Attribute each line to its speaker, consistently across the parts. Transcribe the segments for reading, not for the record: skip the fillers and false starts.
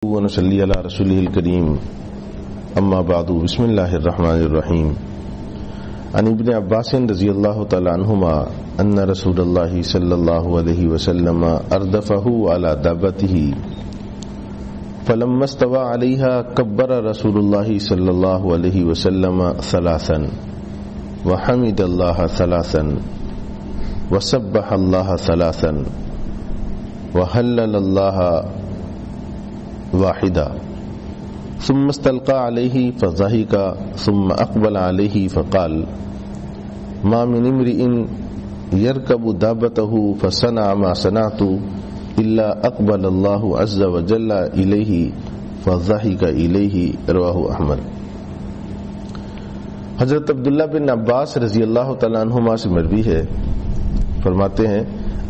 Speaker 1: ونصلي على رسوله الكريم اما بعد بسم الله الرحمن الرحيم عن ابن عباس رضي الله تعالى عنهما ان رسول الله صلى الله عليه وسلم اردفه على دابته فلما استوى عليها كبر رسول الله صلى الله عليه وسلم ثلاثا وحمد الله ثلاثا وسبح الله ثلاثا وهلل الله واحدا ثم استلقى عليه فضحك ثم أقبل عليه فقال ما من امرئ يركب دابته فصنع ما صنعت إلا أقبل الله عز وجل إليه فضحك إليه رواه أحمد۔ حضرت عبداللہ بن عباس رضی اللہ تعالیٰ عنہما سے مروی ہے، فرماتے ہیں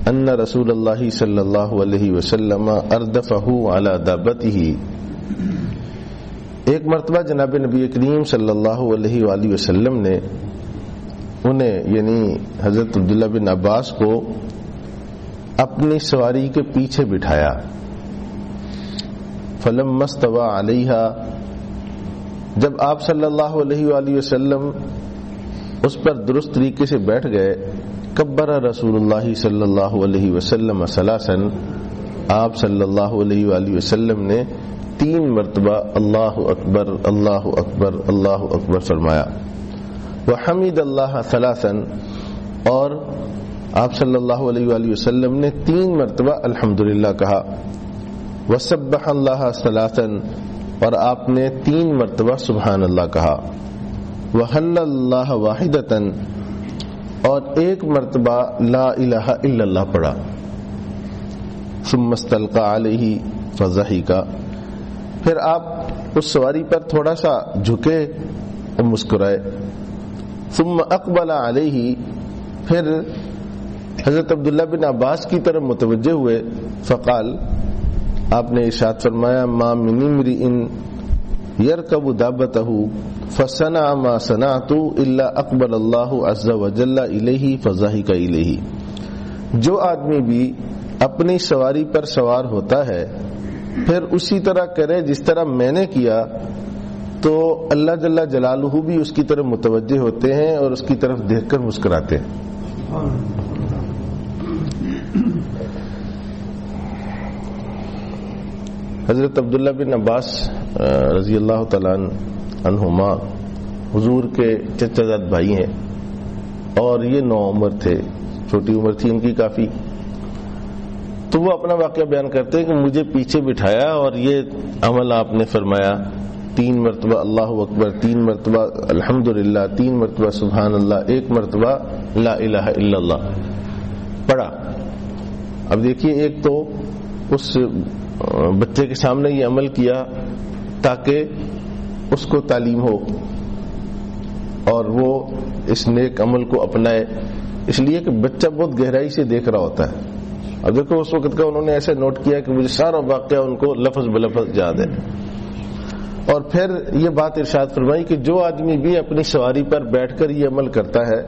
Speaker 1: ان رسول اللہ صلی اللہ علیہ وسلم اردفہ علی دابتہ، ایک مرتبہ جناب نبی کریم صلی اللہ علیہ وآلہ وسلم نے انہیں یعنی حضرت عبداللہ بن عباس کو اپنی سواری کے پیچھے بٹھایا۔ فلما استوى علیہا، جب آپ صلی اللہ علیہ وآلہ وسلم اس پر درست طریقے سے بیٹھ گئے، کبر رسول اللہ صلی اللہ علیہ وسلم ثلاثا، آپ صلی اللہ علیہ وآلہ وسلم نے 3 مرتبہ اللہ اکبر اللہ اکبر اللہ اکبر فرمایا۔ وحمد اللہ ثلاثا، اور آپ صلی اللہ علیہ وآلہ وسلم نے 3 مرتبہ الحمدللہ کہا۔ وسبح اللہ ثلاثا، اور آپ نے 3 مرتبہ سبحان اللہ کہا۔ وحلل اللہ واحدتا، اور 1 مرتبہ لا الہ الا اللہ پڑھا۔ ثم استلقى علیہ فضحک، پھر آپ اس سواری پر تھوڑا سا جھکے اور مسکرائے۔ ثم اقبل علیہ، پھر حضرت عبداللہ بن عباس کی طرف متوجہ ہوئے۔ فقال، آپ نے ارشاد فرمایا ما من امرئ یرکب دابتہ فصنع ما صنعت الا اقبل اللہ عز وجل الیہ فضحک الیہ، جو آدمی بھی اپنی سواری پر سوار ہوتا ہے پھر اسی طرح کرے جس طرح میں نے کیا، تو اللہ جل جلالہ بھی اس کی طرف متوجہ ہوتے ہیں اور اس کی طرف دیکھ کر مسکراتے ہیں۔ حضرت عبداللہ بن عباس رضی اللہ تعالیٰ عنہما حضور کے چچا زاد بھائی ہیں، اور یہ نوعمر تھے، چھوٹی عمر تھی ان کی کافی۔ تو وہ اپنا واقعہ بیان کرتے ہیں کہ مجھے پیچھے بٹھایا اور یہ عمل آپ نے فرمایا، 3 مرتبہ اللہ اکبر، 3 مرتبہ الحمدللہ، 3 مرتبہ سبحان اللہ، 1 مرتبہ لا الہ الا اللہ پڑھا۔ اب دیکھیے، ایک تو اس بچے کے سامنے یہ عمل کیا تاکہ اس کو تعلیم ہو اور وہ اس نیک عمل کو اپنائے، اس لیے کہ بچہ بہت گہرائی سے دیکھ رہا ہوتا ہے۔ اب دیکھو اس وقت کا انہوں نے ایسے نوٹ کیا کہ مجھے سارا واقعہ ان کو لفظ بلفظ یاد ہے، اور پھر یہ بات ارشاد فرمائی کہ جو آدمی بھی اپنی سواری پر بیٹھ کر یہ عمل کرتا ہے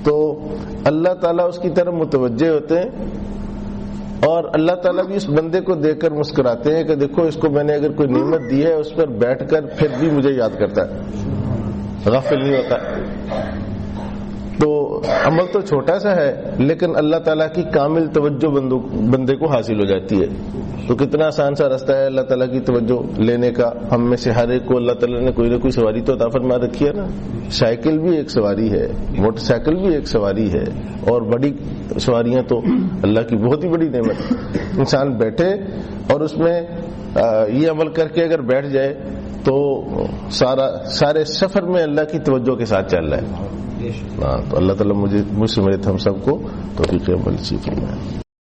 Speaker 1: تو اللہ تعالیٰ اس کی طرف متوجہ ہوتے ہیں، اور اللہ تعالیٰ بھی اس بندے کو دیکھ کر مسکراتے ہیں کہ دیکھو اس کو میں نے اگر کوئی نعمت دی ہے اس پر بیٹھ کر پھر بھی مجھے یاد کرتا ہے، غافل نہیں ہوتا۔ تو عمل تو چھوٹا سا ہے لیکن اللہ تعالیٰ کی کامل توجہ بندے کو حاصل ہو جاتی ہے۔ تو کتنا آسان سا راستہ ہے اللہ تعالیٰ کی توجہ لینے کا۔ ہم میں سے ہر ایک کو اللہ تعالیٰ نے کوئی نہ کوئی سواری تو عطا فرما رکھی ہے نا۔ سائیکل بھی ایک سواری ہے، موٹر سائیکل بھی ایک سواری ہے، اور بڑی سواریاں تو اللہ کی بہت ہی بڑی نعمت۔ انسان بیٹھے اور اس میں یہ عمل کر کے اگر بیٹھ جائے تو سارے سفر میں اللہ کی توجہ کے ساتھ چل رہا ہے۔ تو اللہ تعالیٰ مجھ سے میرے ہم سب کو توفیق عمل نصیب فرمائے۔